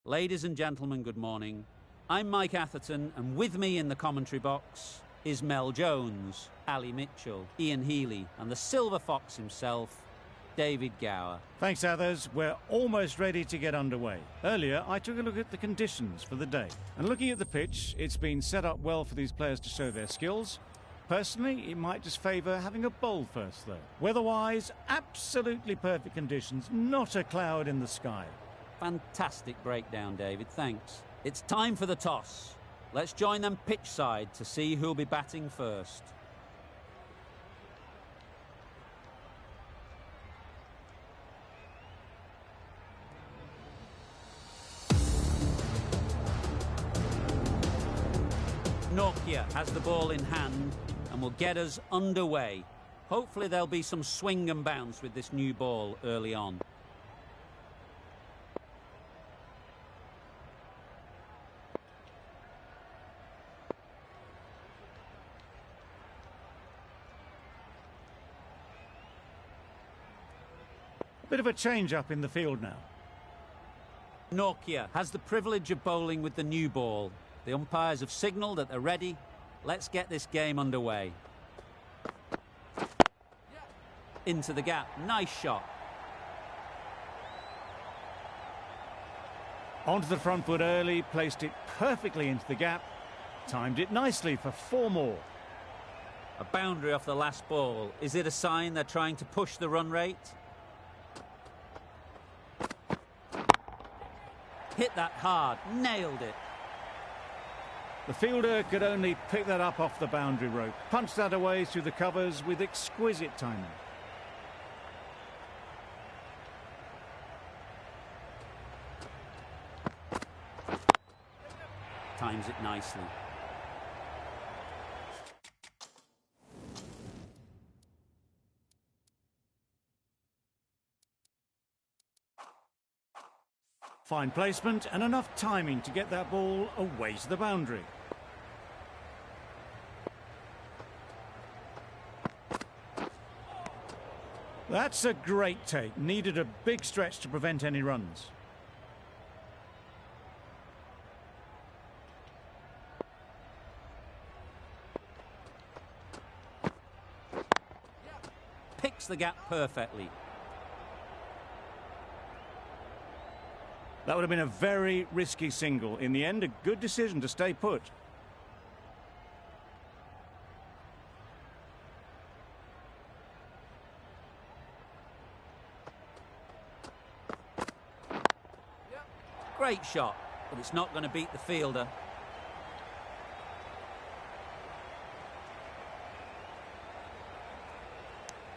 Ladies and gentlemen, good morning. I'm Mike Atherton, and with me in the commentary box is Mel Jones, Ali Mitchell, Ian Healy, and the Silver Fox himself, David Gower. Thanks, Athers. We're almost ready to get underway. Earlier, I took a look at the conditions for the day. And looking at the pitch, it's been set up well for these players to show their skills. Personally, it might just favour having a bowl first, though. Weather-wise, absolutely perfect conditions, not a cloud in the sky. Fantastic breakdown, David, thanks. It's time for the toss. Let's join them pitch side to see who'll be batting first. Nokia has the ball in hand and will get us underway. Hopefully there'll be some swing and bounce with this new ball early on. Bit of a change-up in the field now. Nokia has the privilege of bowling with the new ball. The umpires have signalled that they're ready. Let's get this game underway. Into the gap. Nice shot. Onto the front foot early, placed it perfectly into the gap. Timed it nicely for 4 more. A boundary off the last ball. Is it a sign they're trying to push the run rate? Hit that hard. Nailed it. The fielder could only pick that up off the boundary rope. Punched that away through the covers with exquisite timing. Times it nicely. Fine placement and enough timing to get that ball away to the boundary. That's a great take. Needed a big stretch to prevent any runs. Picks the gap perfectly. That would have been a very risky single. In the end, a good decision to stay put. Great shot, but it's not going to beat the fielder.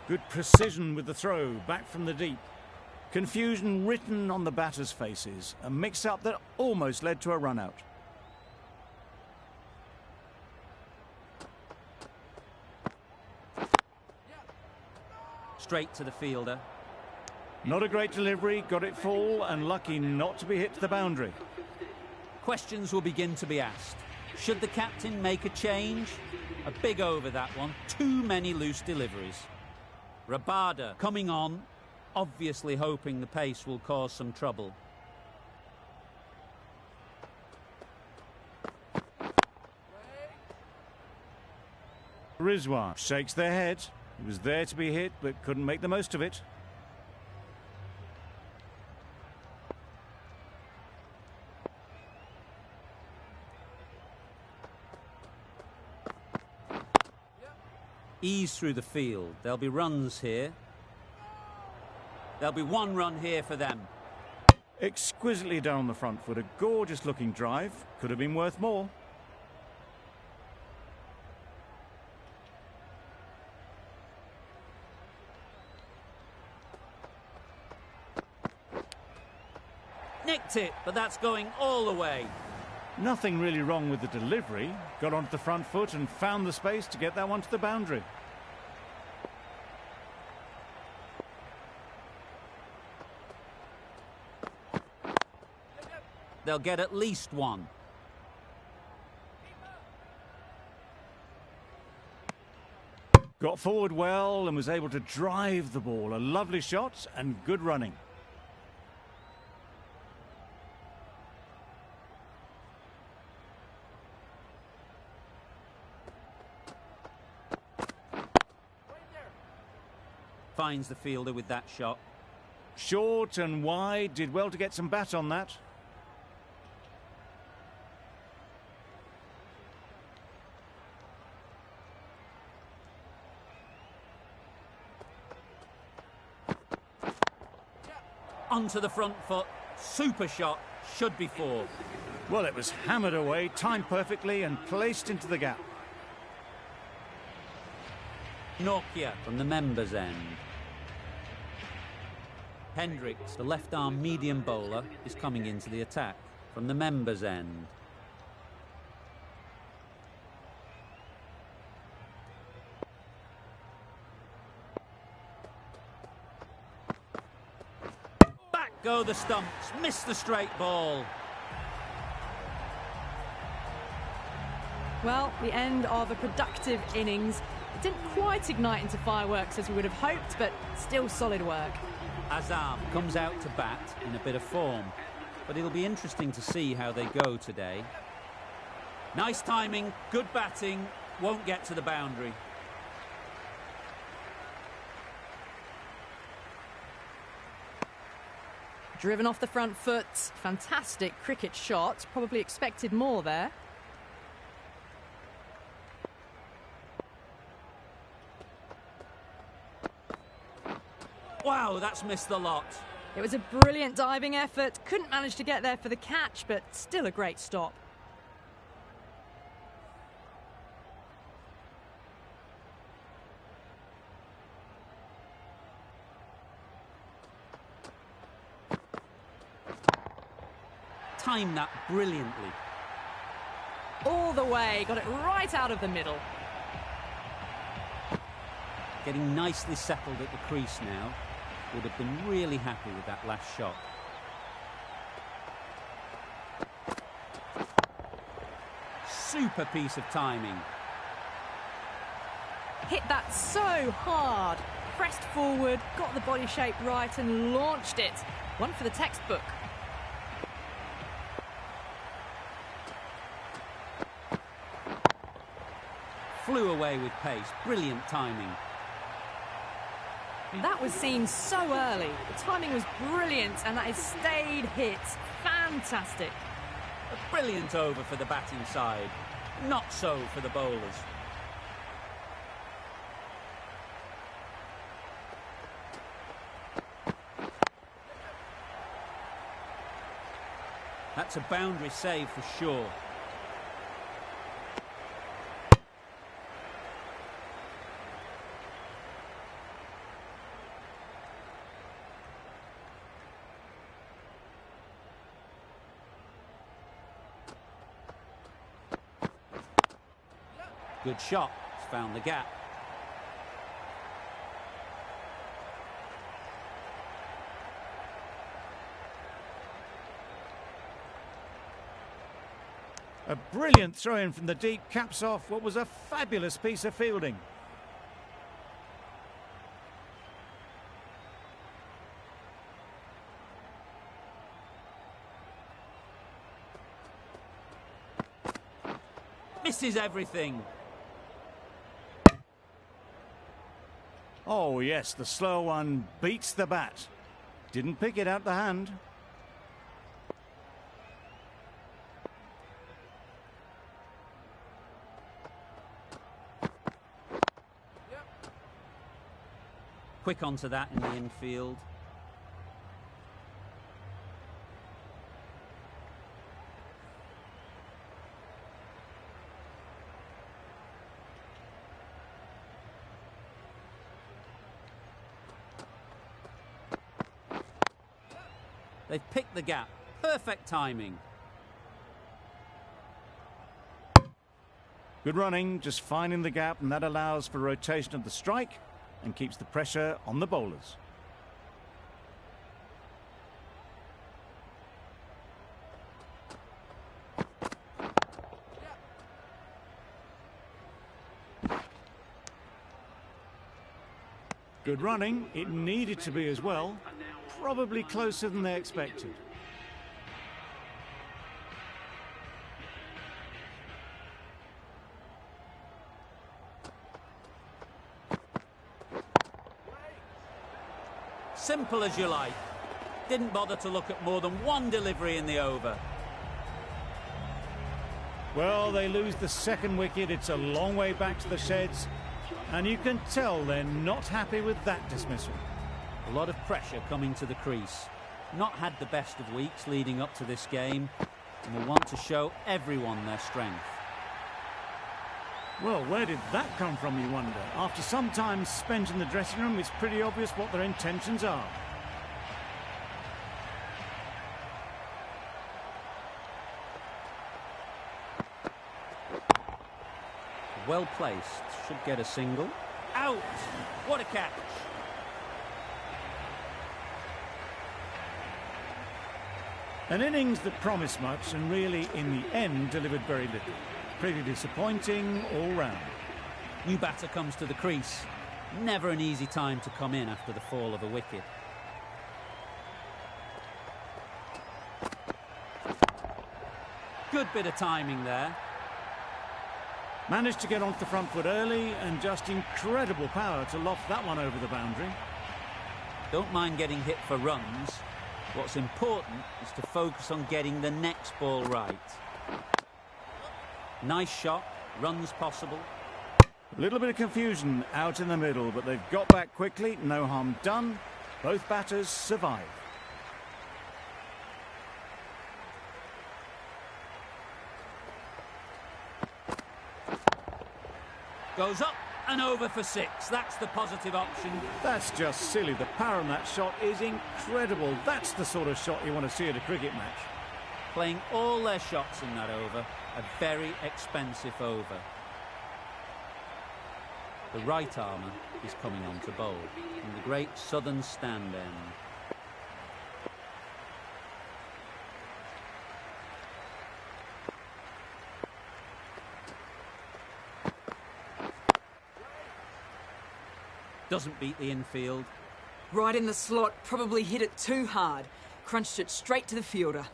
Good precision with the throw, back from the deep. Confusion written on the batters' faces. A mix-up that almost led to a run-out. Straight to the fielder. Not a great delivery, got it full and lucky not to be hit to the boundary. Questions will begin to be asked. Should the captain make a change? A big over that one. Too many loose deliveries. Rabada coming on, obviously hoping the pace will cause some trouble. Rizwan shakes their head. He was there to be hit but couldn't make the most of it. Ease through the field. There'll be runs here. There'll be 1 run here for them. Exquisitely down the front foot. A gorgeous looking drive. Could have been worth more. Nicked it, but that's going all the way. Nothing really wrong with the delivery. Got onto the front foot and found the space to get that one to the boundary. They'll get at least 1. Got forward well and was able to drive the ball. A lovely shot and good running. Finds the fielder with that shot. Short and wide, did well to get some bat on that. Onto the front foot. Super shot. Should be four. Well, it was hammered away, timed perfectly and placed into the gap. Nokia from the members' end. Hendricks, the left-arm medium bowler, is coming into the attack from the members' end. Back go the stumps, miss the straight ball. Well, the end of a productive innings. It didn't quite ignite into fireworks as we would have hoped, but still solid work. Azam comes out to bat in a bit of form, but it'll be interesting to see how they go today. Nice timing, good batting, won't get to the boundary. Driven off the front foot, fantastic cricket shot, probably expected more there. Wow, that's missed the lot. It was a brilliant diving effort. Couldn't manage to get there for the catch, but still a great stop. Timed that brilliantly. All the way, got it right out of the middle. Getting nicely settled at the crease now. Would have been really happy with that last shot. Super piece of timing. Hit that so hard. Pressed forward, got the body shape right and launched it. One for the textbook. Flew away with pace. Brilliant timing. That was seen so early. The timing was brilliant and that has stayed hit. Fantastic. A brilliant over for the batting side. Not so for the bowlers. That's a boundary save for sure. Good shot. It's found the gap. A brilliant throw-in from the deep caps off what was a fabulous piece of fielding. Misses everything. Oh yes, the slow one beats the bat. Didn't pick it out the hand. Quick onto that in the infield. They've picked the gap. Perfect timing. Good running, just finding the gap, and that allows for rotation of the strike and keeps the pressure on the bowlers. Good running, it needed to be as well. Probably closer than they expected. Simple as you like. Didn't bother to look at more than one delivery in the over. Well, they lose the second wicket. It's a long way back to the sheds. And you can tell they're not happy with that dismissal. A lot of pressure coming to the crease. Not had the best of weeks leading up to this game, and will want to show everyone their strength. Well, where did that come from, you wonder? After some time spent in the dressing room, it's pretty obvious what their intentions are. Well placed, should get a single. Out! What a catch! An innings that promised much and really, in the end, delivered very little. Pretty disappointing all round. New batter comes to the crease. Never an easy time to come in after the fall of a wicket. Good bit of timing there. Managed to get onto the front foot early and just incredible power to loft that one over the boundary. Don't mind getting hit for runs. What's important is to focus on getting the next ball right. Nice shot, runs possible. A little bit of confusion out in the middle, but they've got back quickly, no harm done. Both batters survive. Goes up and over for 6. That's the positive option. That's just silly. The power on that shot is incredible. That's the sort of shot you want to see at a cricket match. Playing all their shots in that over. A very expensive over. The right armour is coming on to bowl from the great southern stand end. Doesn't beat the infield. Right in the slot, probably hit it too hard. Crunched it straight to the fielder.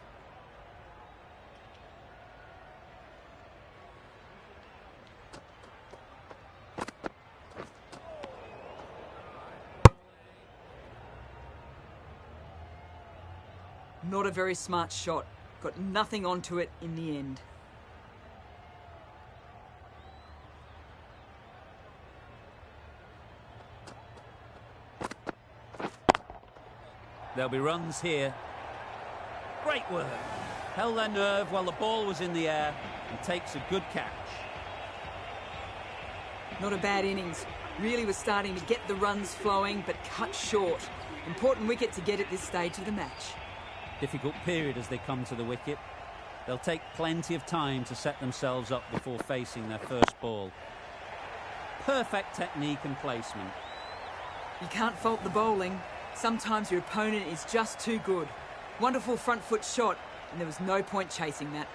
Not a very smart shot. Got nothing onto it in the end. There'll be runs here. Great work. Held their nerve while the ball was in the air and takes a good catch. Not a bad innings. Really was starting to get the runs flowing, but cut short. Important wicket to get at this stage of the match. Difficult period as they come to the wicket. They'll take plenty of time to set themselves up before facing their first ball. Perfect technique and placement. You can't fault the bowling. Sometimes your opponent is just too good. Wonderful front foot shot, and there was no point chasing that.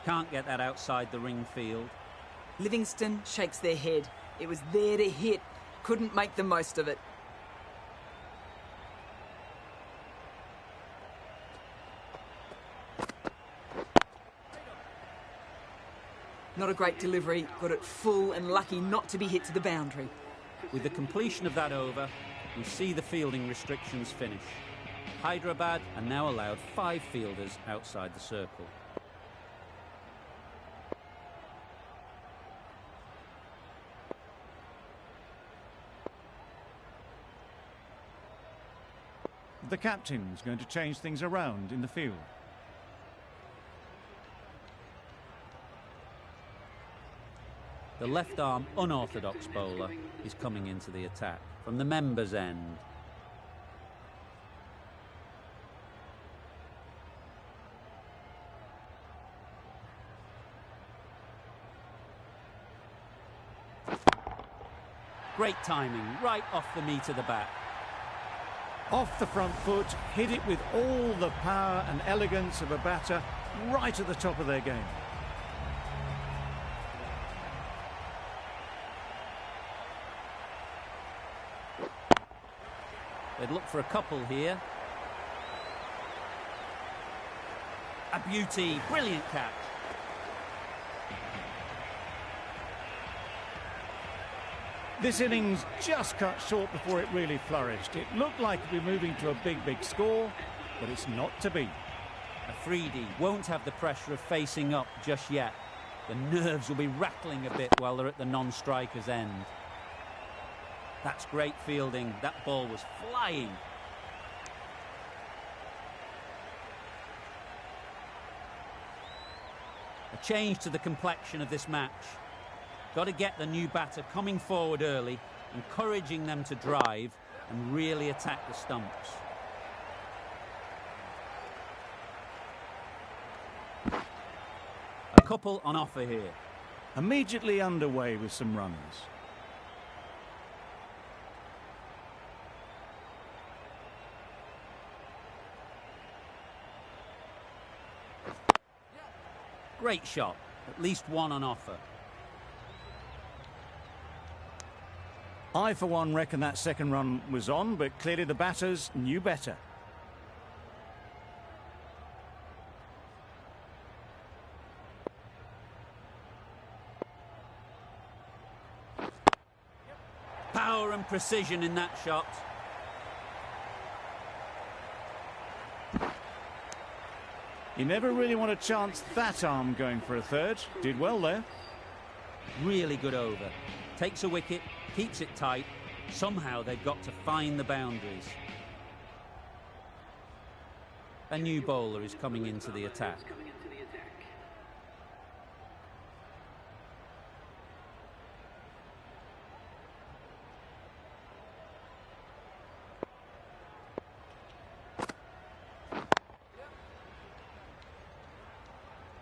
Can't get that outside the ring field. Livingston shakes their head. It was there to hit. Couldn't make the most of it. Not a great delivery, got it full and lucky not to be hit to the boundary. With the completion of that over, we see the fielding restrictions finish. Hyderabad are now allowed 5 fielders outside the circle. The captain's going to change things around in the field. The left-arm unorthodox bowler is coming into the attack from the members' end. Great timing, right off the meat of the bat. Off the front foot, hit it with all the power and elegance of a batter right at the top of their game. They'd look for a couple here. A beauty, brilliant catch. This innings just cut short before it really flourished. It looked like it'd be moving to a big score, but it's not to be. Afridi won't have the pressure of facing up just yet. The nerves will be rattling a bit while they're at the non-striker's end. That's great fielding. That ball was flying. A change to the complexion of this match. Got to get the new batter coming forward early, encouraging them to drive and really attack the stumps. A couple on offer here. Immediately underway with some runs. Great shot. At least one on offer. I, for one, reckon that second run was on, but clearly the batters knew better. Power and precision in that shot. He never really wanted to chance that arm going for a third. Did well there. Really good over. Takes a wicket, keeps it tight. Somehow they've got to find the boundaries. A new bowler is coming into the attack.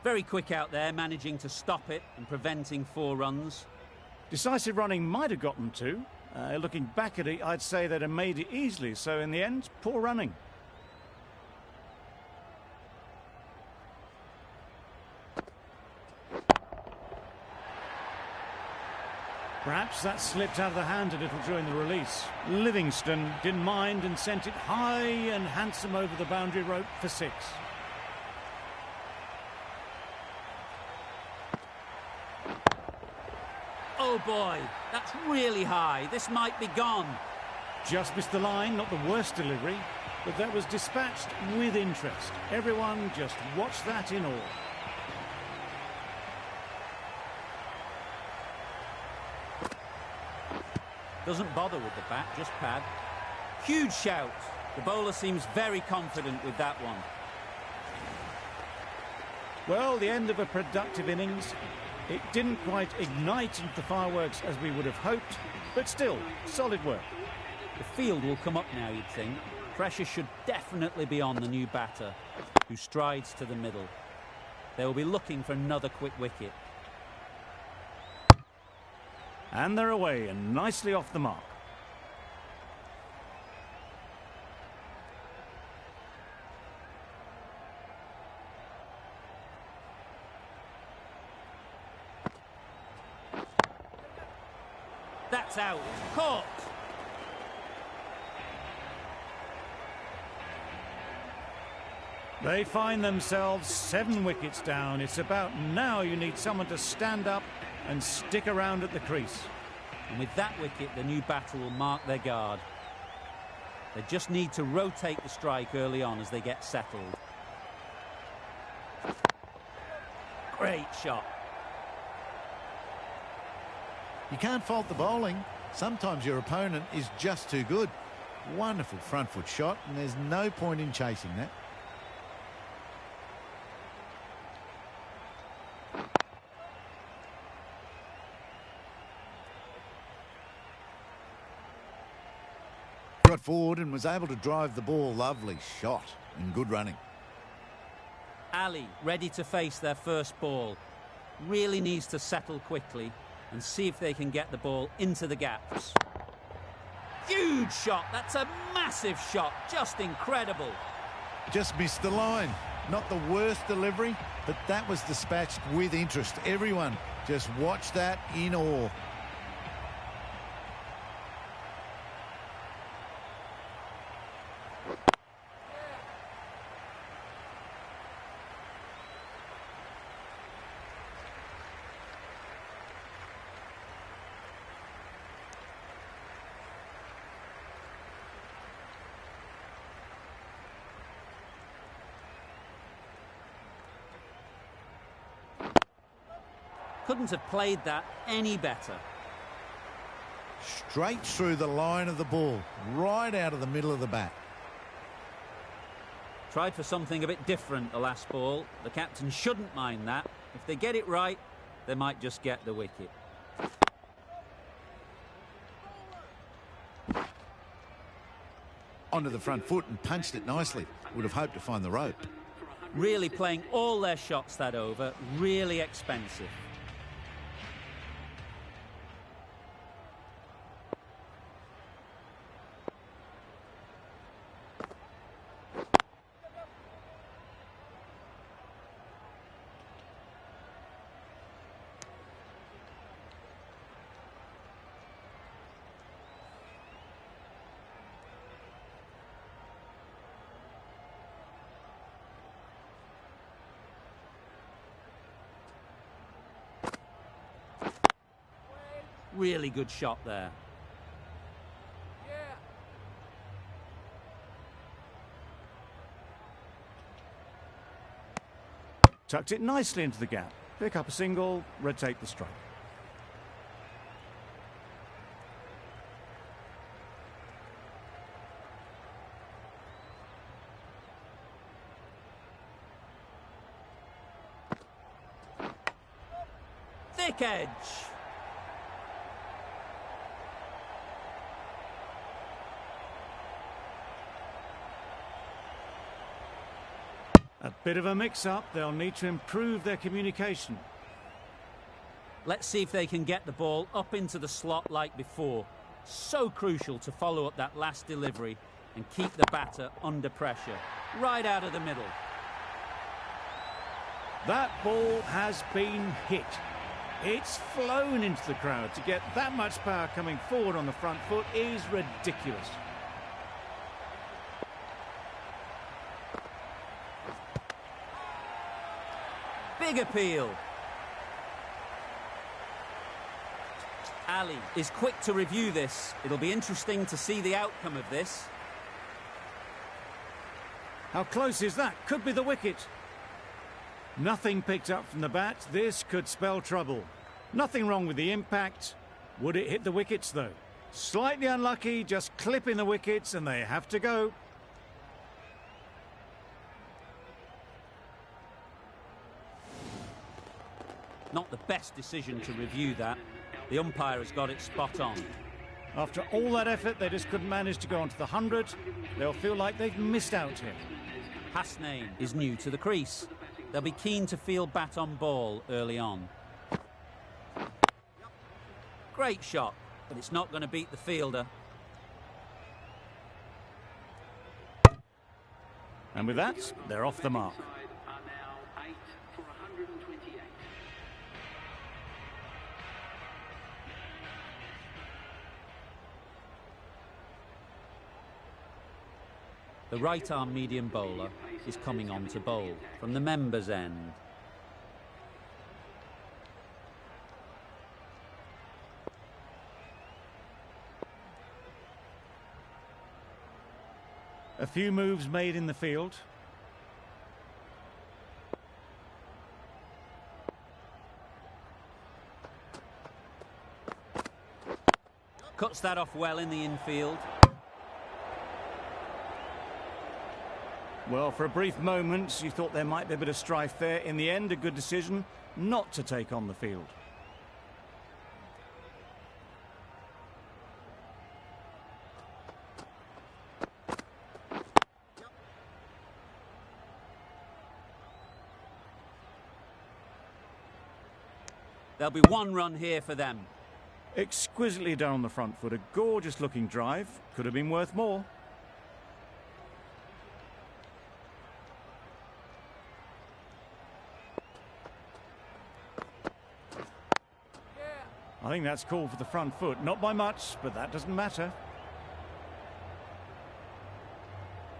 Very quick out there, managing to stop it and preventing 4 runs. Decisive running might have got them two. Looking back at it, I'd say they'd have made it easily. So in the end, poor running. Perhaps that slipped out of the hand a little during the release. Livingston didn't mind and sent it high and handsome over the boundary rope for 6. Oh boy, that's really high. This might be gone. Just missed the line, not the worst delivery, but that was dispatched with interest. Everyone just watched that in awe. Doesn't bother with the bat, just pad. Huge shout. The bowler seems very confident with that one. Well, the end of a productive innings. It didn't quite ignite into the fireworks as we would have hoped, but still, solid work. The field will come up now, you'd think. Pressure should definitely be on the new batter, who strides to the middle. They will be looking for another quick wicket. And they're away and nicely off the mark. That's out. Caught. They find themselves 7 wickets down. It's about now you need someone to stand up and stick around at the crease. And with that wicket, the new batter will mark their guard. They just need to rotate the strike early on as they get settled. Great shot. You can't fault the bowling. Sometimes your opponent is just too good. Wonderful front foot shot, and there's no point in chasing that. Got forward and was able to drive the ball. Lovely shot and good running. Ali ready to face their first ball. Really needs to settle quickly and see if they can get the ball into the gaps. Huge shot. That's a massive shot. Just incredible. Just missed the line. Not the worst delivery, but that was dispatched with interest. Everyone just watched that in awe. Couldn't have played that any better. Straight through the line of the ball, right out of the middle of the bat. Tried for something a bit different the last ball. The captain shouldn't mind that. If they get it right, they might just get the wicket. Onto the front foot and punched it nicely. Would have hoped to find the rope. Really playing all their shots that over. Really expensive. Really good shot there. Tucked it nicely into the gap. Pick up a single, rotate the strike. Thick edge. A bit of a mix-up. They'll need to improve their communication. Let's see if they can get the ball up into the slot like before. So crucial to follow up that last delivery and keep the batter under pressure. Right out of the middle. That ball has been hit. It's flown into the crowd. To get that much power coming forward on the front foot is ridiculous. Big appeal. Ali is quick to review this. It'll be interesting to see the outcome of this. How close is that? Could be the wicket. Nothing picked up from the bat. This could spell trouble. Nothing wrong with the impact. Would it hit the wickets though? Slightly unlucky, just clipping the wickets, and they have to go. Not the best decision to review that. The umpire has got it spot on. After all that effort, they just couldn't manage to go onto the 100. They'll feel like they've missed out here. Hasnain is new to the crease. They'll be keen to field bat on ball early on. Great shot, but it's not going to beat the fielder. And with that, they're off the mark. The right-arm medium bowler is coming on to bowl from the members' end. A few moves made in the field. Cuts that off well in the infield. Well, for a brief moment, you thought there might be a bit of strife there. In the end, a good decision not to take on the field. There'll be one run here for them. Exquisitely done on the front foot. A gorgeous looking drive. Could have been worth more. I think that's called for the front foot. Not by much, but that doesn't matter.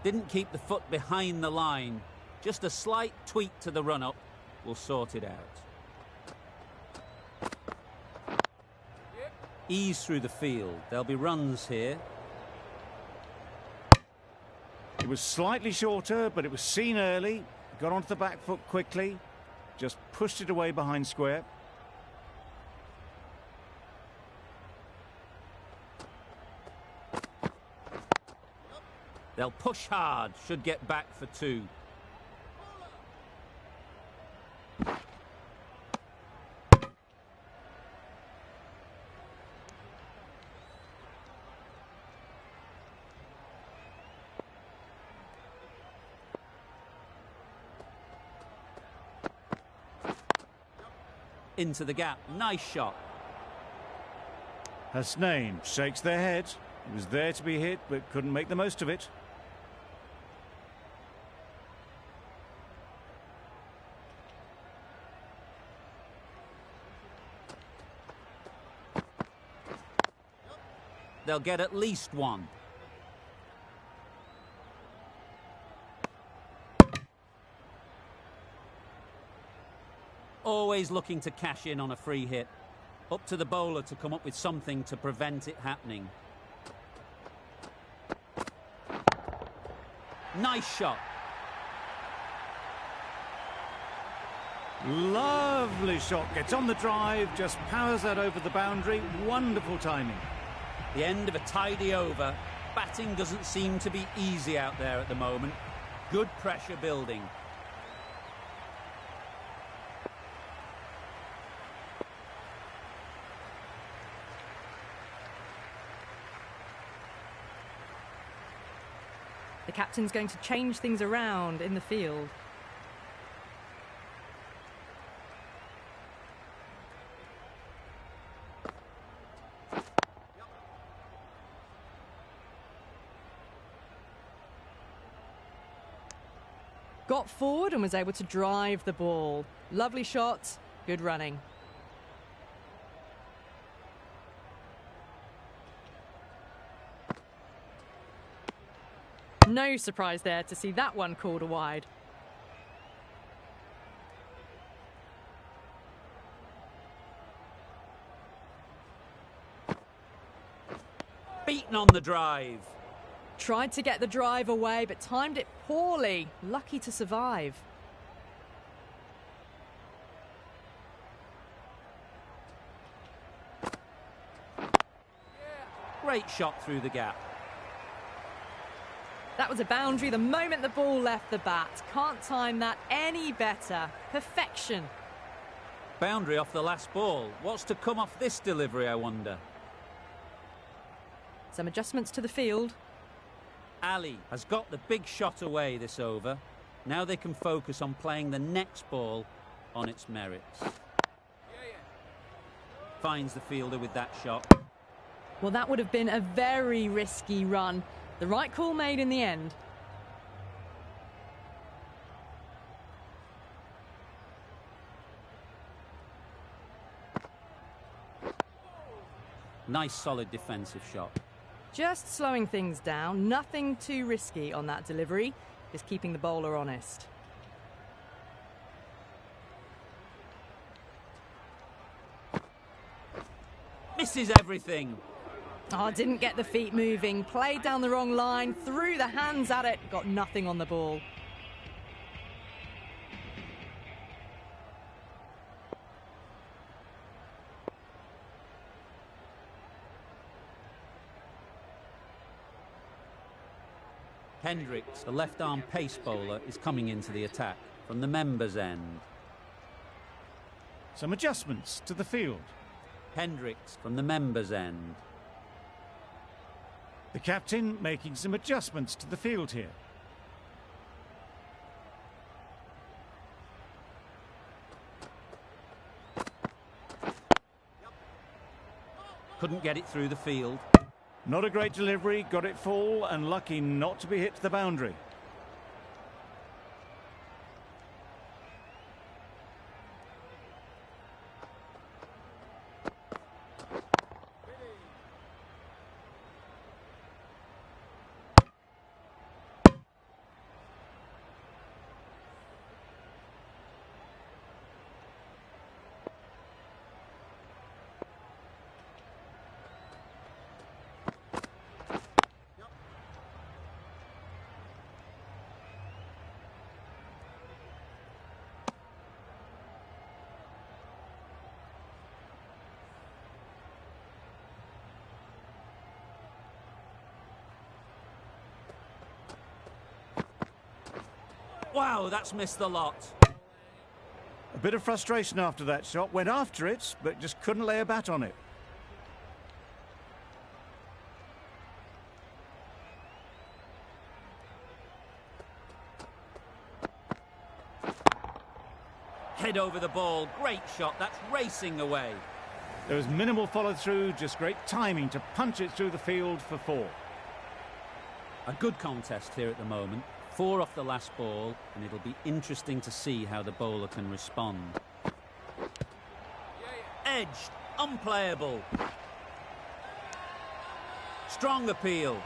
Didn't keep the foot behind the line. Just a slight tweak to the run-up will sort it out. Ease through the field. There'll be runs here. It was slightly shorter, but it was seen early. Got onto the back foot quickly. Just pushed it away behind square. They'll push hard, should get back for 2. Into the gap. Nice shot. Hasnain shakes their head. He was there to be hit, but couldn't make the most of it. They'll get at least 1. Always looking to cash in on a free hit. Up to the bowler to come up with something to prevent it happening. Nice shot. Lovely shot. Gets on the drive, just powers that over the boundary. Wonderful timing. The end of a tidy over. Batting doesn't seem to be easy out there at the moment. Good pressure building. The captain's going to change things around in the field. Got forward and was able to drive the ball. Lovely shot, good running. No surprise there to see that one called a wide. Beaten on the drive. Tried to get the drive away, but timed it poorly. Lucky to survive. Great shot through the gap. That was a boundary the moment the ball left the bat. Can't time that any better. Perfection. Boundary off the last ball. What's to come off this delivery, I wonder? Some adjustments to the field. Ali has got the big shot away this over. Now they can focus on playing the next ball on its merits. Finds the fielder with that shot. Well, that would have been a very risky run. The right call made in the end. Nice solid defensive shot. Just slowing things down. Nothing too risky on that delivery. Just keeping the bowler honest. Misses everything. Oh, didn't get the feet moving. Played down the wrong line. Threw the hands at it. Got nothing on the ball. Hendricks, the left-arm pace bowler, is coming into the attack from the members' end. Some adjustments to the field. Hendricks from the members' end. The captain making some adjustments to the field here. Couldn't get it through the field. Not a great delivery, got it full and lucky not to be hit to the boundary. Wow, that's missed the lot. A bit of frustration after that shot. Went after it, but just couldn't lay a bat on it. Head over the ball. Great shot. That's racing away. There was minimal follow-through, just great timing to punch it through the field for 4. A good contest here at the moment. 4 off the last ball, and it'll be interesting to see how the bowler can respond. Edged, unplayable. Strong appeal.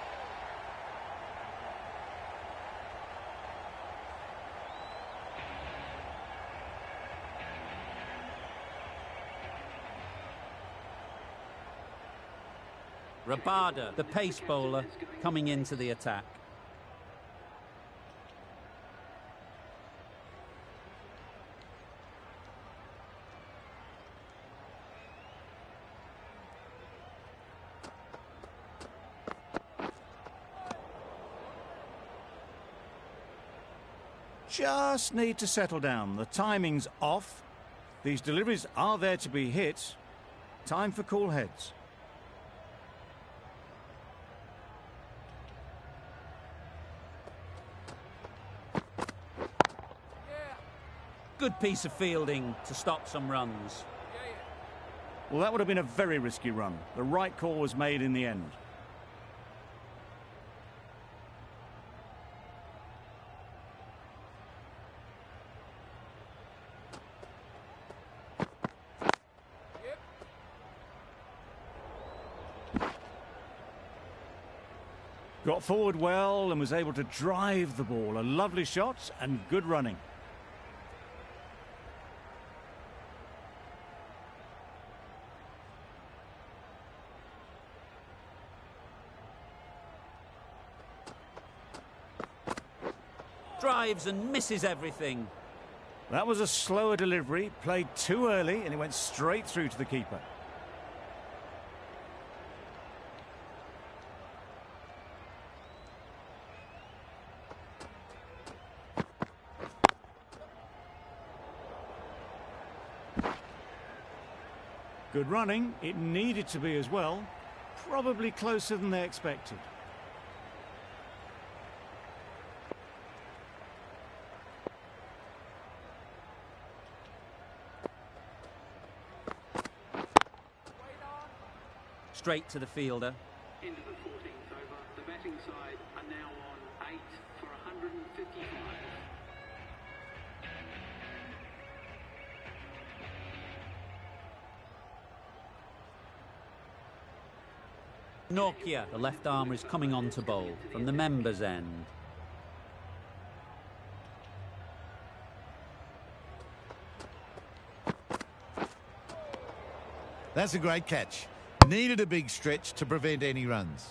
Rabada, the pace bowler, coming into the attack. Just need to settle down. The timing's off. These deliveries are there to be hit. Time for cool heads. Good piece of fielding to stop some runs. Well, that would have been a very risky run. The right call was made in the end. Got forward well and was able to drive the ball. A lovely shot and good running. Drives and misses everything. That was a slower delivery, played too early, and it went straight through to the keeper. Good running. It needed to be as well. Probably closer than they expected. Straight to the fielder. Into the 14th over. The batting side are now on 8 for 155. Norkia, the left armour, is coming on to bowl from the members' end. That's a great catch. Needed a big stretch to prevent any runs.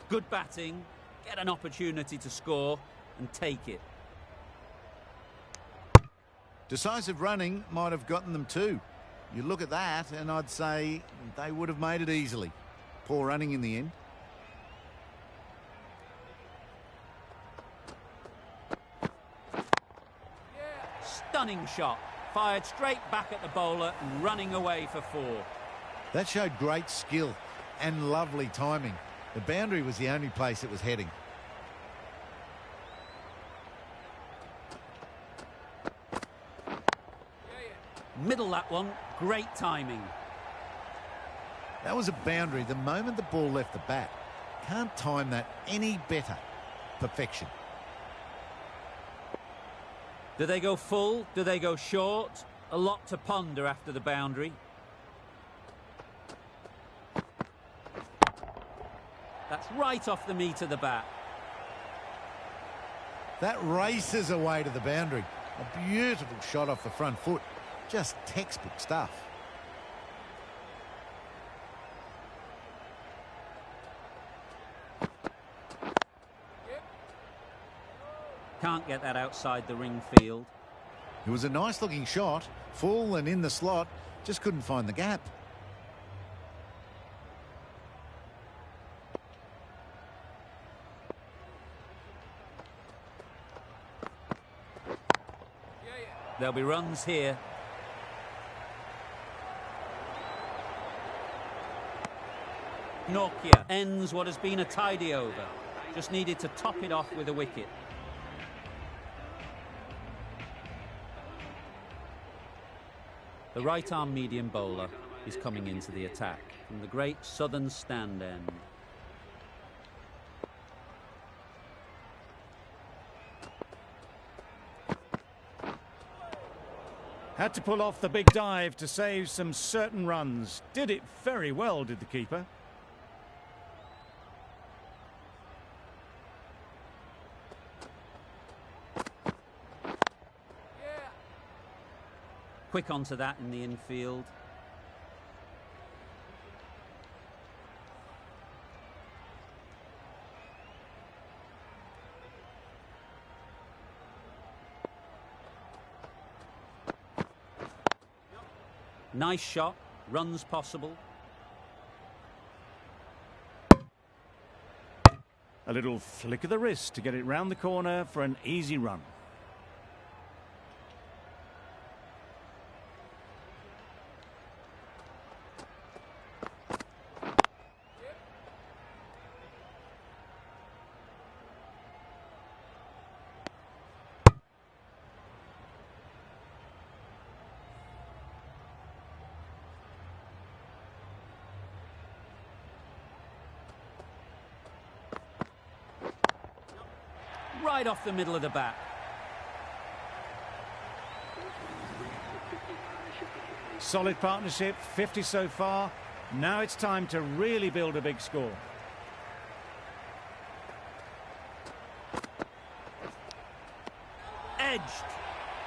Good batting, get an opportunity to score and take it. Decisive running might have gotten them too. You look at that and I'd say they would have made it easily. Poor running in the end. Stunning shot, fired straight back at the bowler and running away for 4. That showed great skill and lovely timing. The boundary was the only place it was heading. Middle that one, great timing. That was a boundary the moment the ball left the bat. Can't time that any better. Perfection. Do they go full? Do they go short? A lot to ponder after the boundary. That's right off the meat of the bat. That races away to the boundary. A beautiful shot off the front foot. Just textbook stuff. Can't get that outside the ring field. It was a nice looking shot, full and in the slot, just couldn't find the gap. There'll be runs here. Nokia ends what has been a tidy over. Just needed to top it off with a wicket. The right-arm medium bowler is coming into the attack from the great southern stand end. Had to pull off the big dive to save some certain runs. Did it very well, did the keeper. Quick onto that in the infield. Nice shot, runs possible. A little flick of the wrist to get it round the corner for an easy run. Right off the middle of the bat. Solid partnership, 50 so far. Now it's time to really build a big score. Edged.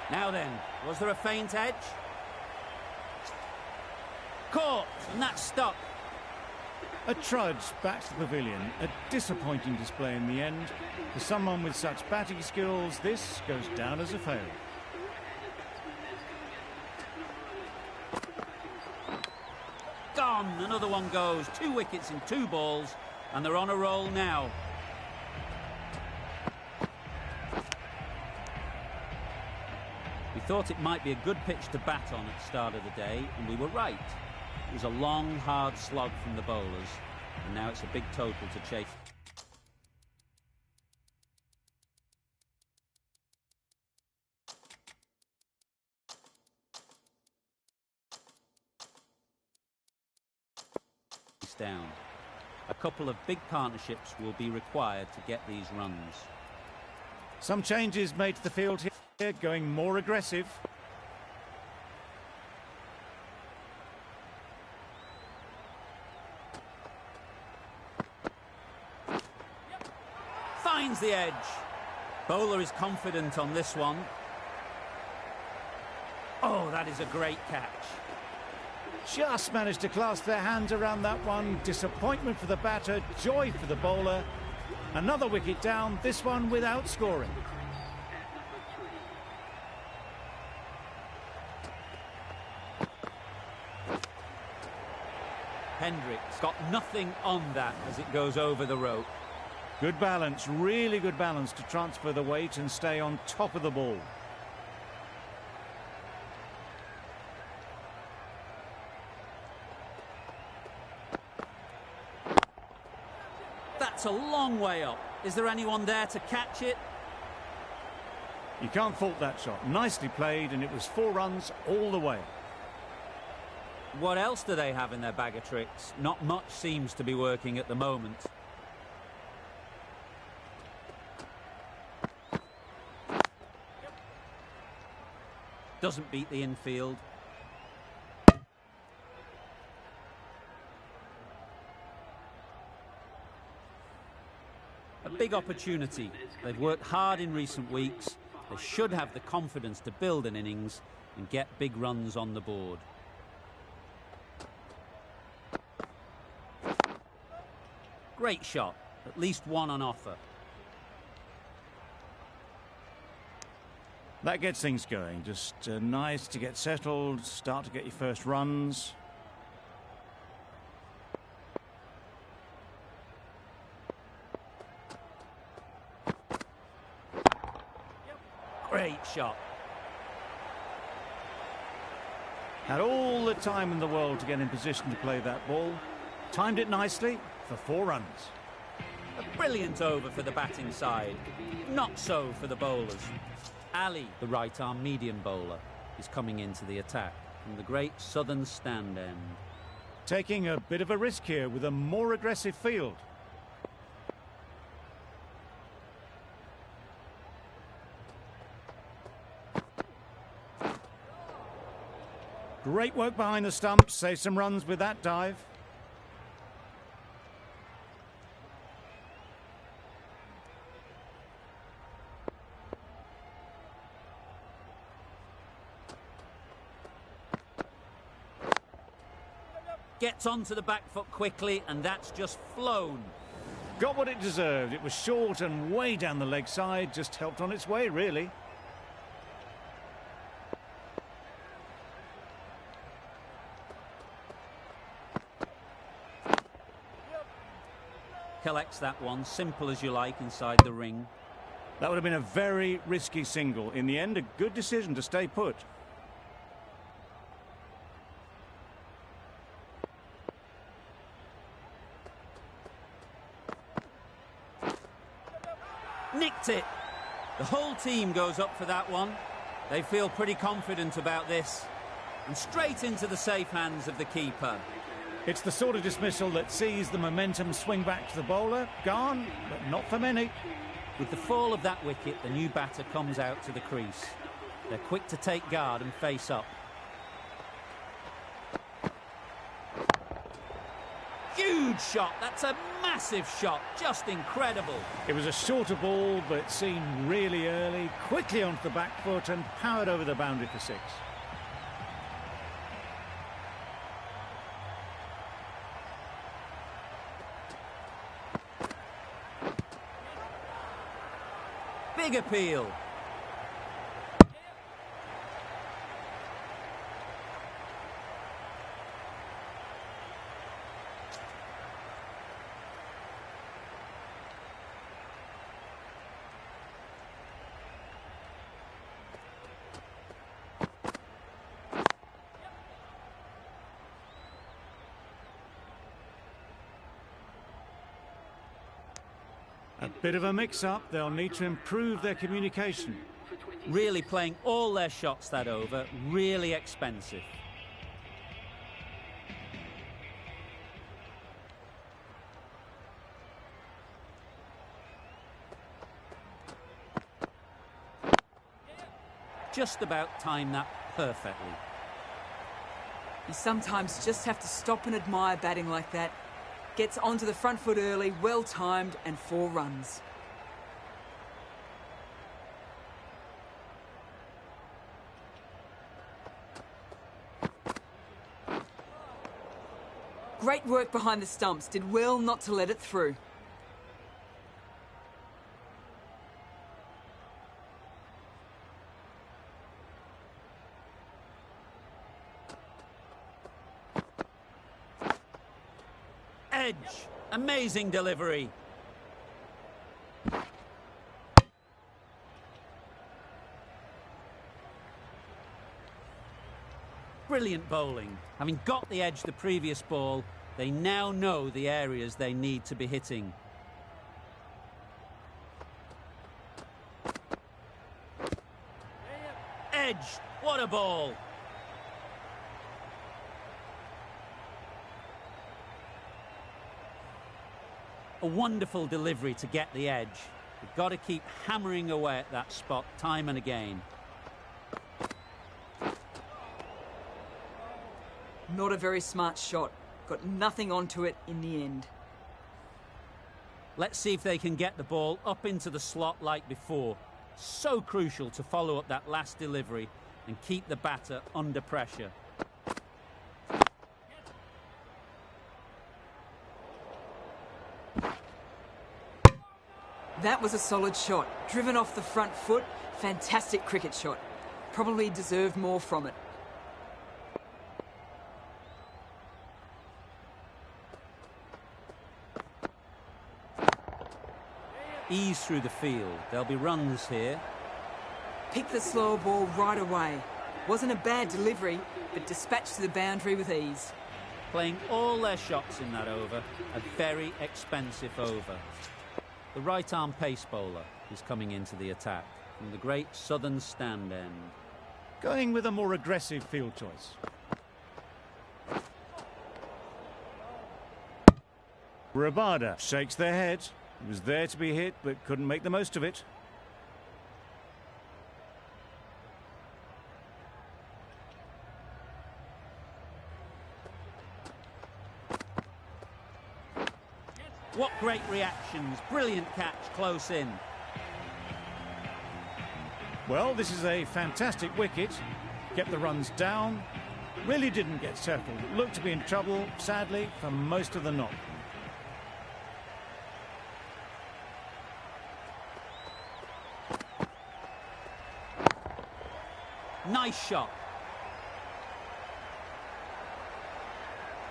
Now then, was there a faint edge? Caught, and that's stuck. A trudge back to the pavilion. A disappointing display in the end. For someone with such batting skills, this goes down as a fail. Gone, another one goes. 2 wickets in 2 balls, and they're on a roll now. We thought it might be a good pitch to bat on at the start of the day, and we were right. It was a long, hard slog from the bowlers, and now it's a big total to chase. Down. A couple of big partnerships will be required to get these runs. Some changes made to the field here, going more aggressive. Finds the edge. Bowler is confident on this one. Oh, that is a great catch. Just managed to clasp their hands around that one. Disappointment for the batter, joy for the bowler. Another wicket down, this one without scoring. Hendricks got nothing on that as it goes over the rope. Good balance, really good balance to transfer the weight and stay on top of the ball. That's a long way up. Is there anyone there to catch it? You can't fault that shot. Nicely played, and it was 4 runs all the way. What else do they have in their bag of tricks? Not much seems to be working at the moment. Doesn't beat the infield. A big opportunity. They've worked hard in recent weeks. They should have the confidence to build an innings and get big runs on the board. Great shot. At least one on offer. That gets things going. Just nice to get settled, start to get your first runs. Great shot. Had all the time in the world to get in position to play that ball. Timed it nicely for 4 runs. A brilliant over for the batting side. Not so for the bowlers. Ali, the right-arm medium bowler, is coming into the attack from the great southern stand end. Taking a bit of a risk here with a more aggressive field. Great work behind the stumps, save some runs with that dive. Gets onto the back foot quickly, and that's just flown. Got what it deserved. It was short and way down the leg side, just helped on its way, really. Collects that one, simple as you like, inside the ring. That would have been a very risky single. In the end, a good decision to stay put. Nicked it. The whole team goes up for that one. They feel pretty confident about this. And straight into the safe hands of the keeper. It's the sort of dismissal that sees the momentum swing back to the bowler. Gone, but not for many. With the fall of that wicket, the new batter comes out to the crease. They're quick to take guard and face up. Huge shot. That's a massive shot. Just incredible. It was a shorter ball, but seen really early, quickly onto the back foot and powered over the boundary for 6. Big appeal. A bit of a mix-up. They'll need to improve their communication. Really playing all their shots that over. Really expensive. Just about timed that perfectly. You sometimes just have to stop and admire batting like that. Gets onto the front foot early, well timed, and 4 runs. Great work behind the stumps. Did well not to let it through. Edge. Amazing delivery. Brilliant bowling. Having got the edge the previous ball, they now know the areas they need to be hitting. Edge. What a ball. A wonderful delivery to get the edge. You've got to keep hammering away at that spot time and again. Not a very smart shot. Got nothing onto it in the end. Let's see if they can get the ball up into the slot like before. So crucial to follow up that last delivery and keep the batter under pressure. That was a solid shot. Driven off the front foot. Fantastic cricket shot. Probably deserved more from it. Ease through the field. There'll be runs here. Pick the slower ball right away. Wasn't a bad delivery, but dispatched to the boundary with ease. Playing all their shots in that over, a very expensive over. The right-arm pace bowler is coming into the attack from the great southern stand end. Going with a more aggressive field choice. Rabada shakes their head. He was there to be hit, but couldn't make the most of it. What great reactions. Brilliant catch close in. Well, this is a fantastic wicket. Kept the runs down. Really didn't get settled. Looked to be in trouble, sadly, for most of the knock. Nice shot.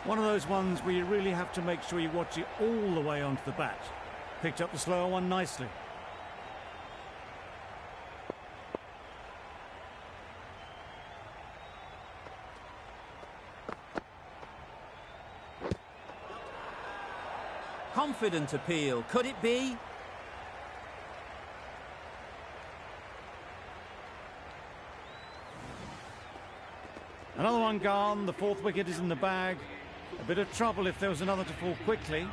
One of those ones where you really have to make sure you watch it all the way onto the bat. Picked up the slower one nicely. Confident appeal. Could it be? Another one gone. The fourth wicket is in the bag. A bit of trouble if there was another to fall quickly.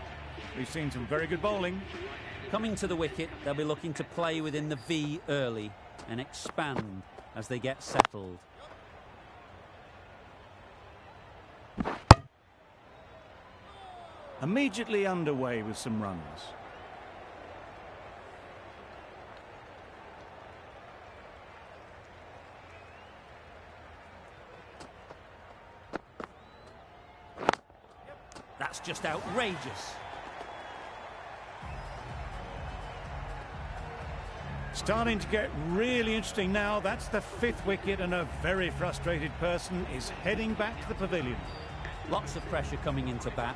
We've seen some very good bowling. Coming to the wicket, they'll be looking to play within the V early and expand as they get settled. Immediately underway with some runs. That's just outrageous. Starting to get really interesting now. That's the fifth wicket and a very frustrated person is heading back to the pavilion. Lots of pressure coming into bat.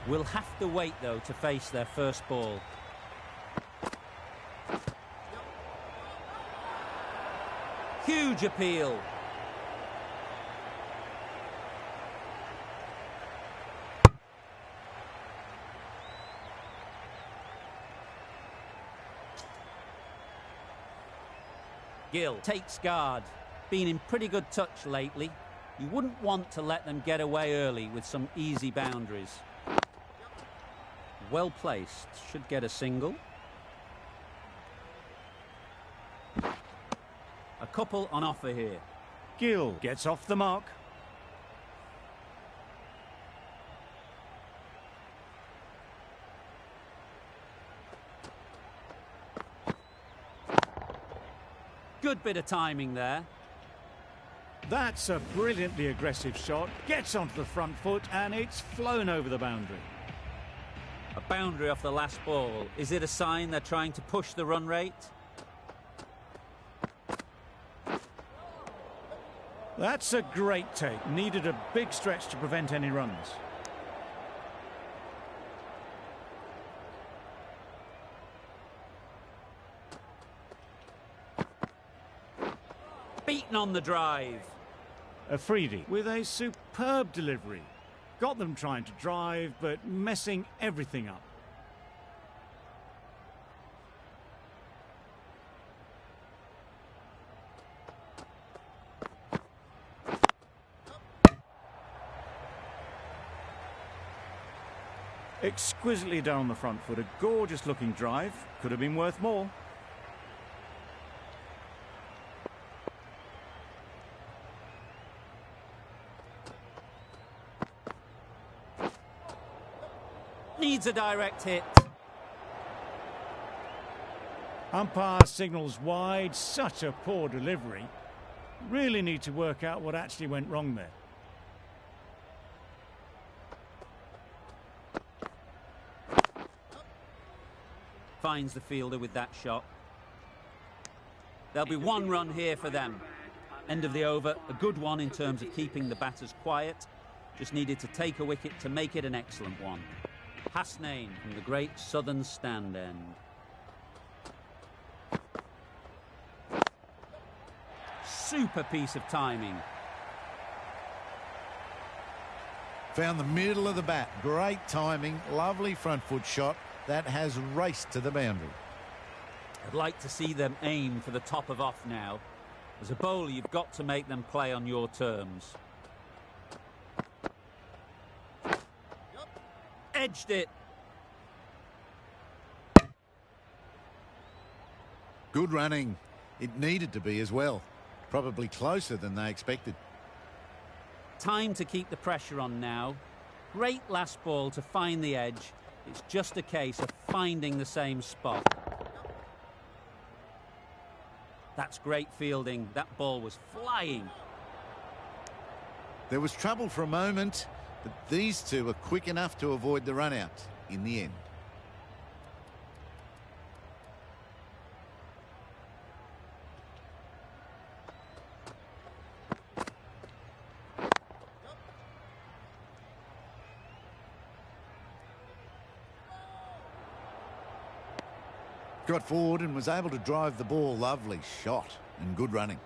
Will have to wait, though, to face their first ball. Huge appeal. Gill takes guard. Been in pretty good touch lately. You wouldn't want to let them get away early with some easy boundaries. Well placed. Should get a single. A couple on offer here. Gill gets off the mark. Good bit of timing there. That's a brilliantly aggressive shot. Gets onto the front foot and it's flown over the boundary. A boundary off the last ball. Is it a sign they're trying to push the run rate? That's a great take. Needed a big stretch to prevent any runs. Beaten on the drive. Afridi with a superb delivery. Got them trying to drive, but messing everything up. Exquisitely done on the front foot. A gorgeous looking drive. Could have been worth more. Needs a direct hit. Umpire signals wide. Such a poor delivery. Really need to work out what actually went wrong there. Finds the fielder with that shot. There'll be one run here for them. End of the over. A good one in terms of keeping the batters quiet. Just needed to take a wicket to make it an excellent one. Hasnain from the great southern stand end. super piece of timing. Found the middle of the bat. Great timing, lovely front foot shot that has raced to the boundary. I'd like to see them aim for the top of off now. As a bowler, you've got to make them play on your terms. Edged it. Good running. It needed to be as well. Probably closer than they expected. Time to keep the pressure on now. Great last ball to find the edge. It's just a case of finding the same spot. That's great fielding. That ball was flying. There was trouble for a moment, but these two were quick enough to avoid the run-out in the end. Got forward and was able to drive the ball. Lovely shot and good running.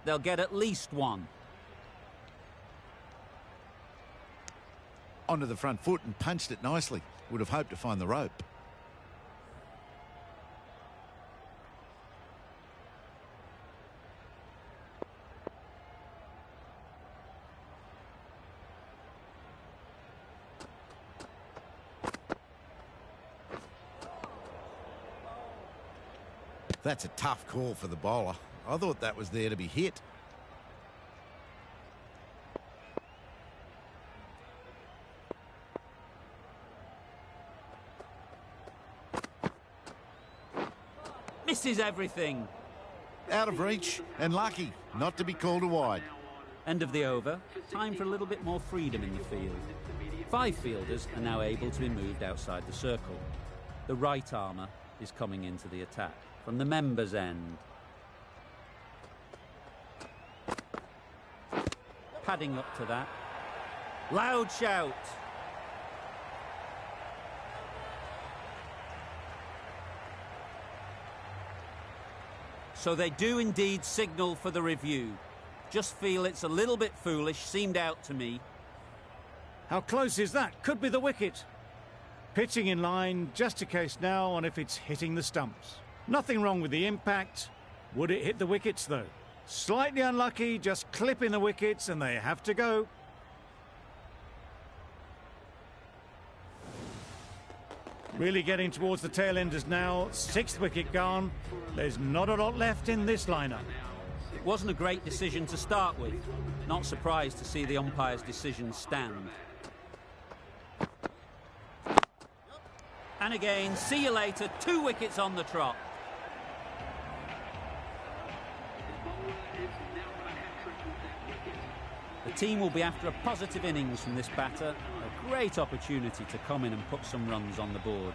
They'll get at least one. Onto the front foot and punched it nicely. Would have hoped to find the rope. That's a tough call for the bowler. I thought that was there to be hit. Misses everything. Out of reach and lucky not to be called a wide. End of the over. Time for a little bit more freedom in the field. 5 fielders are now able to be moved outside the circle. The right armour is coming into the attack from the members' end. Padding up to that. Loud shout. So they do indeed signal for the review. Just feel it's a little bit foolish, seemed out to me. How close is that? Could be the wicket. Pitching in line, just a case now on if it's hitting the stumps. Nothing wrong with the impact. Would it hit the wickets though? Slightly unlucky, just clipping the wickets and they have to go. Really getting towards the tail enders now. 6th wicket gone. There's not a lot left in this lineup. It wasn't a great decision to start with. Not surprised to see the umpire's decision stand. And again, see you later, 2 wickets on the trot. The team will be after a positive innings from this batter. A great opportunity to come in and put some runs on the board.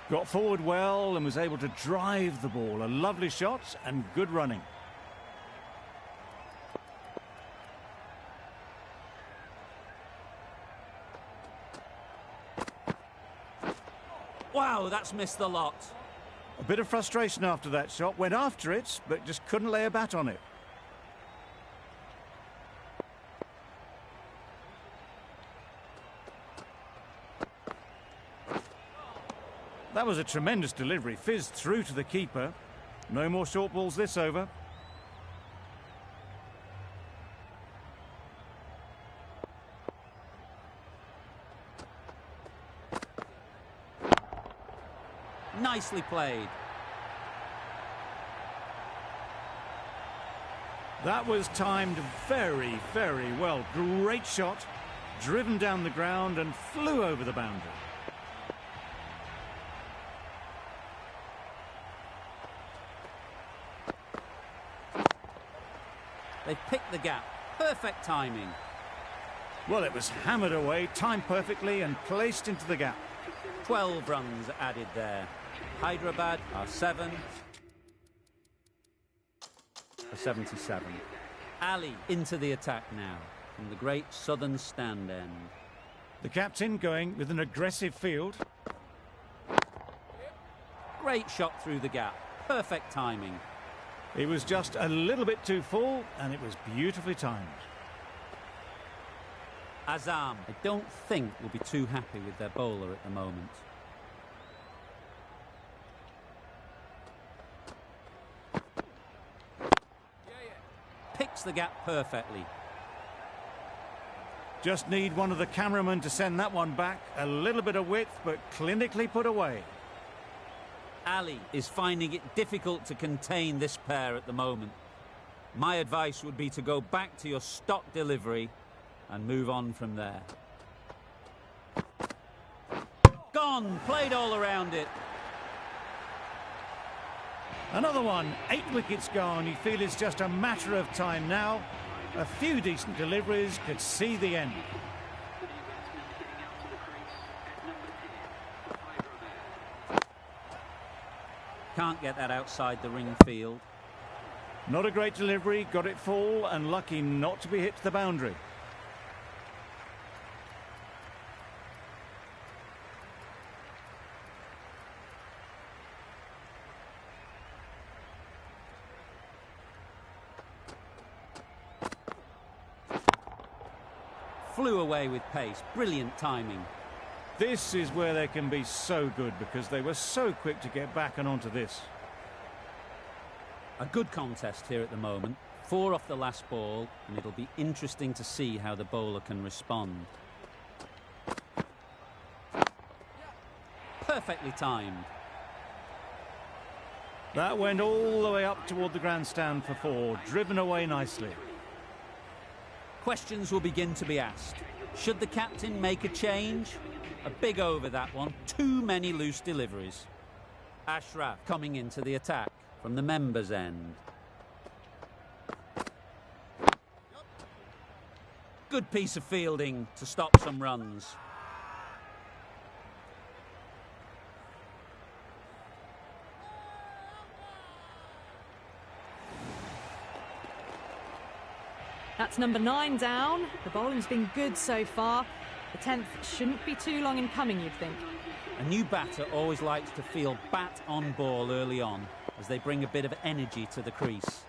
Got forward well and was able to drive the ball. A lovely shot and good running. Wow, that's missed the lot. A bit of frustration after that shot. Went after it, but just couldn't lay a bat on it. That was a tremendous delivery. Fizzed through to the keeper. No more short balls this over. Nicely played. That was timed very, very well. Great shot. Driven down the ground and flew over the boundary. They picked the gap. Perfect timing. Well, it was hammered away, timed perfectly and placed into the gap. 12 runs added there. Hyderabad are 7 for 77. Ali into the attack now from the great southern stand end. The captain going with an aggressive field. Great shot through the gap. Perfect timing. He was just a little bit too full, and it was beautifully timed. Azam, I don't think will be too happy with their bowler at the moment. Picks the gap perfectly. Just need one of the cameramen to send that one back. A little bit of width, but clinically put away. Ali is finding it difficult to contain this pair at the moment. My advice would be to go back to your stock delivery and move on from there. Gone, played all around it. Another one, 8 wickets gone. You feel it's just a matter of time now. A few decent deliveries could see the end. Can't get that outside the ring field. Not a great delivery, got it full and lucky not to be hit to the boundary. Flew away with pace, brilliant timing. This is where they can be so good because they were so quick to get back and onto this. A good contest here at the moment. 4 off the last ball, and it'll be interesting to see how the bowler can respond. Perfectly timed. That went all the way up toward the grandstand for 4, driven away nicely. Questions will begin to be asked. Should the captain make a change? A big over that one. Too many loose deliveries. Ashraf coming into the attack from the members' end. Good piece of fielding to stop some runs. That's number 9 down. The bowling's been good so far. The 10th shouldn't be too long in coming, you'd think. A new batter always likes to feel bat on ball early on as they bring a bit of energy to the crease.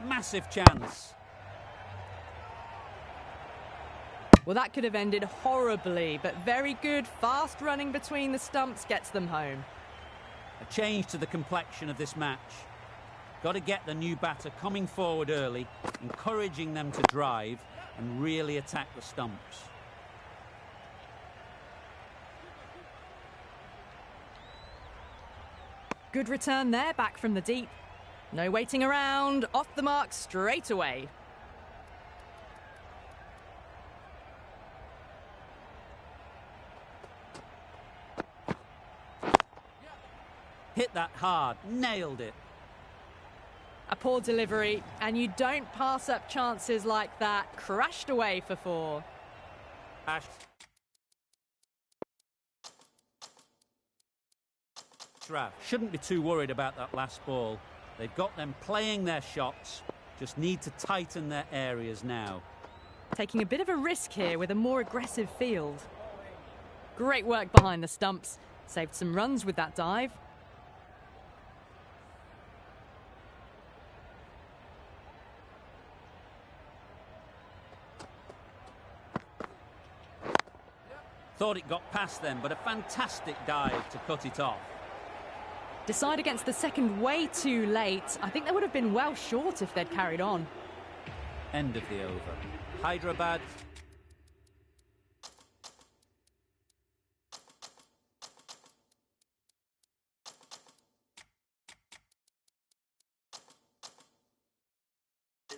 Massive chance. Well, that could have ended horribly, but very good. Fast running between the stumps gets them home. A change to the complexion of this match. Got to get the new batter coming forward early, encouraging them to drive and really attack the stumps. Good return there, back from the deep. No waiting around, off the mark straight away. Hit that hard, nailed it. A poor delivery, and you don't pass up chances like that. Crashed away for 4. Ashraf shouldn't be too worried about that last ball. They've got them playing their shots, just need to tighten their areas now. Taking a bit of a risk here with a more aggressive field. Great work behind the stumps. Saved some runs with that dive. Thought it got past them, but a fantastic dive to cut it off. Decide against the second way too late. I think they would have been well short if they'd carried on. End of the over. Hyderabad.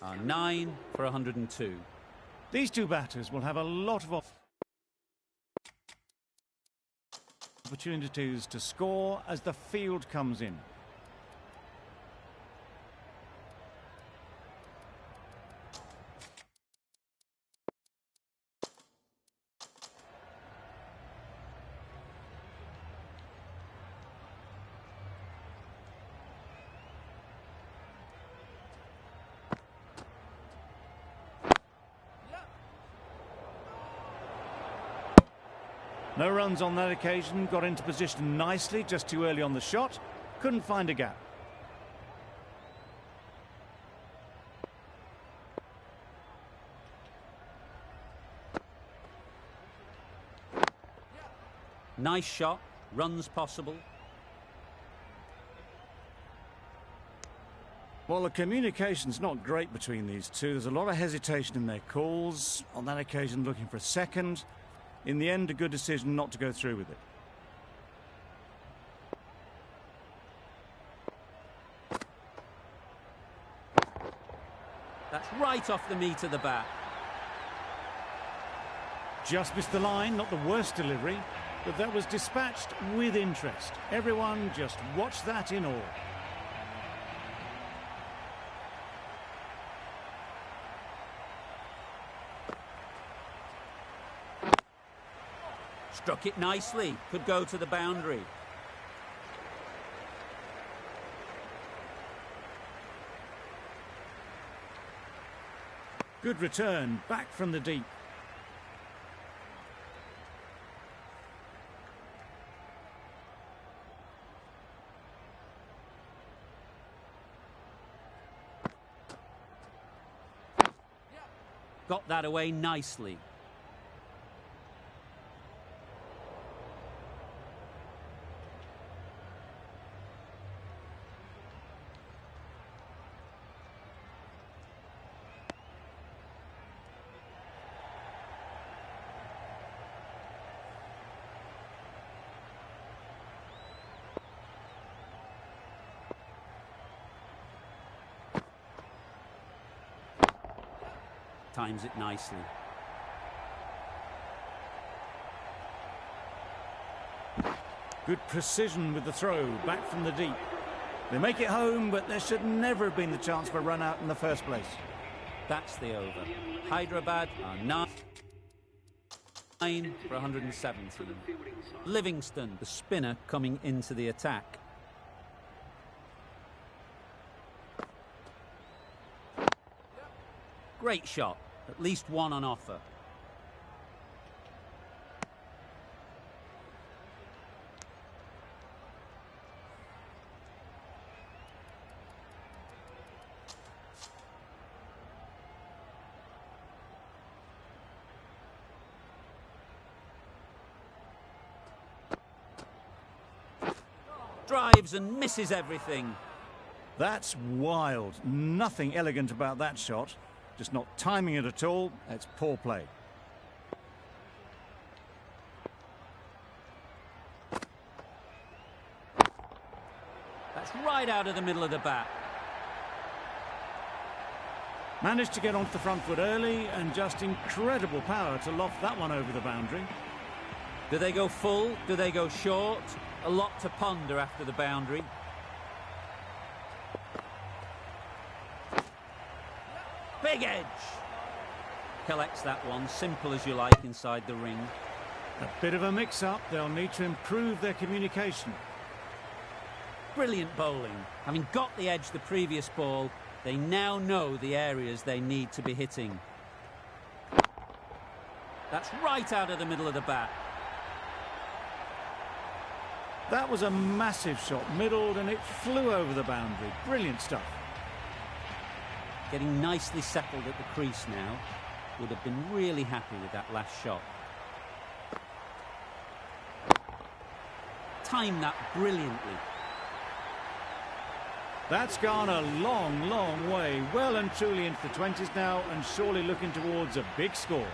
Are 9 for 102. These two batters will have a lot of opportunities to score as the field comes in. No runs on that occasion, got into position nicely, just too early on the shot, couldn't find a gap. Nice shot, runs possible. Well, the communication's not great between these two. There's a lot of hesitation in their calls. On that occasion, looking for a second. In the end, a good decision not to go through with it. That's right off the meat of the bat. Just missed the line, not the worst delivery, but that was dispatched with interest. Everyone just watched that in awe. Struck it nicely, could go to the boundary. Good return, back from the deep. Got that away nicely. Times it nicely. Good precision with the throw, back from the deep. They make it home, but there should never have been the chance for a run out in the first place. That's the over. Hyderabad are 9 for 117. Livingston, the spinner, coming into the attack. Great shot. At least one on offer. Drives and misses everything. That's wild. Nothing elegant about that shot. Just not timing it at all. It's poor play. That's right out of the middle of the bat. Managed to get onto the front foot early and just incredible power to loft that one over the boundary. Do they go full? Do they go short? A lot to ponder after the boundary. Big edge. Collects that one, simple as you like, inside the ring. A bit of a mix-up. They'll need to improve their communication. Brilliant bowling. Having got the edge the previous ball, they now know the areas they need to be hitting. That's right out of the middle of the bat. That was a massive shot, middled, and it flew over the boundary. Brilliant stuff. Getting nicely settled at the crease now. Would have been really happy with that last shot. Timed that brilliantly. That's gone a long, long way. Well and truly into the 20s now, and surely looking towards a big score.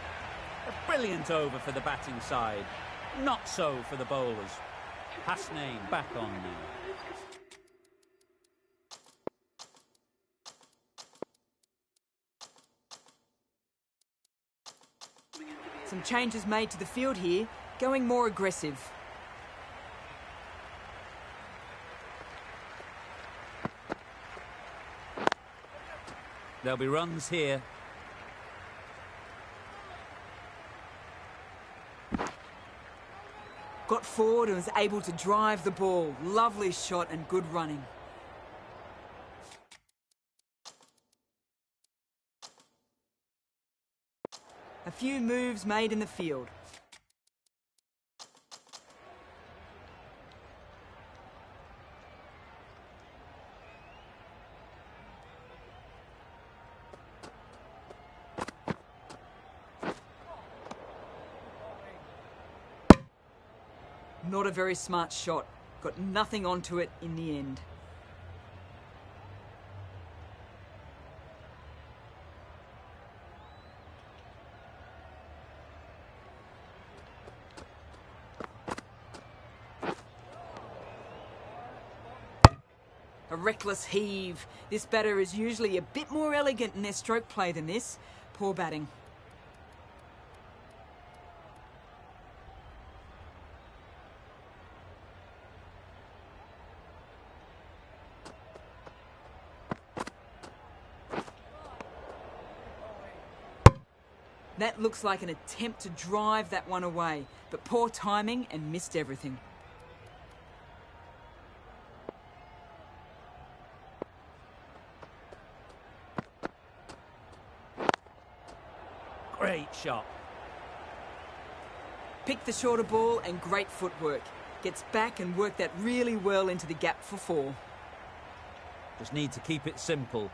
A brilliant over for the batting side. Not so for the bowlers. Hasnain back on now. Some changes made to the field here, going more aggressive. There'll be runs here. Got forward and was able to drive the ball. Lovely shot and good running. A few moves made in the field. Not a very smart shot. Got nothing onto it in the end. A reckless heave. This batter is usually a bit more elegant in their stroke play than this. Poor batting. That looks like an attempt to drive that one away, but poor timing and missed everything. Great shot. Picked the shorter ball and great footwork. Gets back and worked that really well into the gap for 4. Just need to keep it simple.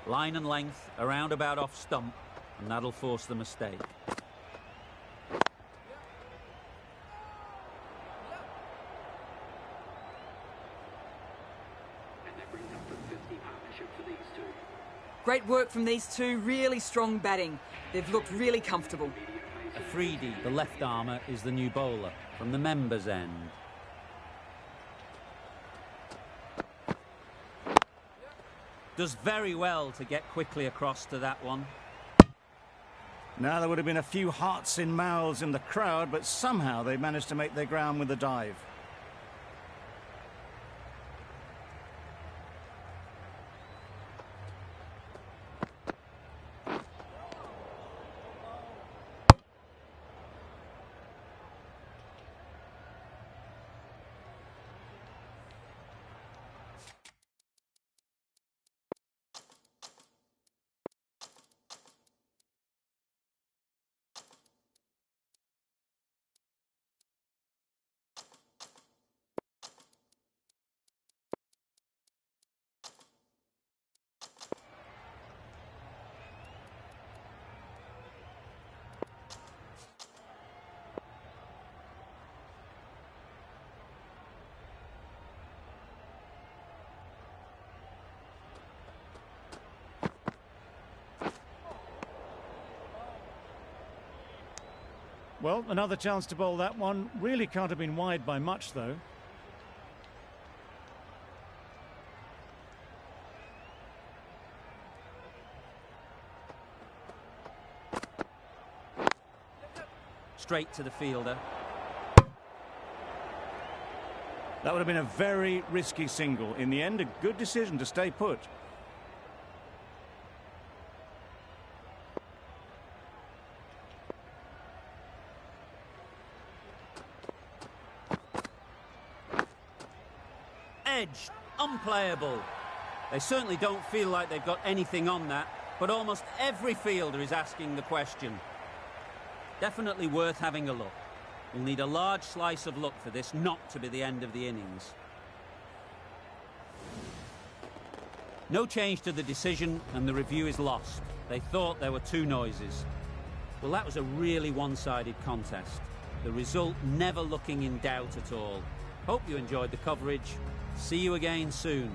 Line and length, around about off stump, and that'll force the mistake. And that brings up the 50 partnership for these two. Great work from these two, really strong batting. They've looked really comfortable. Afridi, the left armour, is the new bowler from the members' end. Does very well to get quickly across to that one. Now there would have been a few hearts in mouths in the crowd, but somehow they managed to make their ground with a dive. Well, another chance to bowl that one. Really can't have been wide by much, though. Straight to the fielder. That would have been a very risky single. In the end, a good decision to stay put. Edge, unplayable. They certainly don't feel like they've got anything on that, but almost every fielder is asking the question. Definitely worth having a look. We'll need a large slice of luck for this not to be the end of the innings. No change to the decision, and the review is lost. They thought there were 2 noises. Well, that was a really one-sided contest. The result never looking in doubt at all. Hope you enjoyed the coverage. See you again soon.